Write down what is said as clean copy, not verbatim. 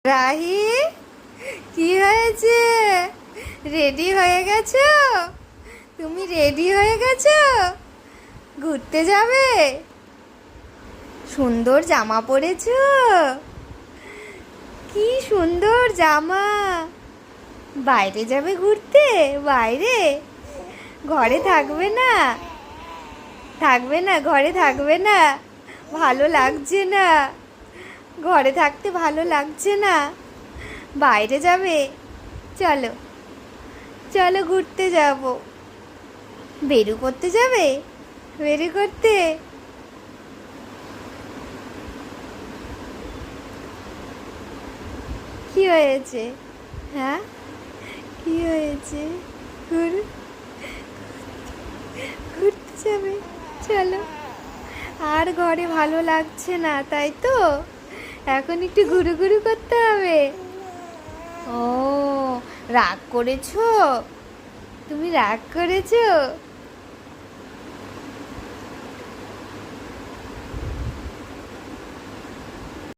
রাহি, কি হয়েছে? রেডি হয়ে গেছো? তুমি রেডি হয়ে গেছো? ঘুরতে যাবে? সুন্দর জামা পরেছো। কি সুন্দর জামা। বাইরে যাবে ঘুরতে? বাইরে? ঘরে থাকবে না? থাকবে না? ঘরে থাকবে না? ভালো লাগছে না? ঘরে থাকতে ভালো লাগছে না? বাইরে যাবে? চলো, চলো ঘুরতে যাব। বেরু করতে যাবে? বেরু করতে? কি হয়েছে? হ্যাঁ, কি হয়েছে? ঘুর ঘুরতে যাবে? চলো। আর ঘরে ভালো লাগছে না, তাই তো? এখন একটু ঘুরু ঘুরু করতে হবে। ও, রাগ করেছো? তুমি রাগ করেছো?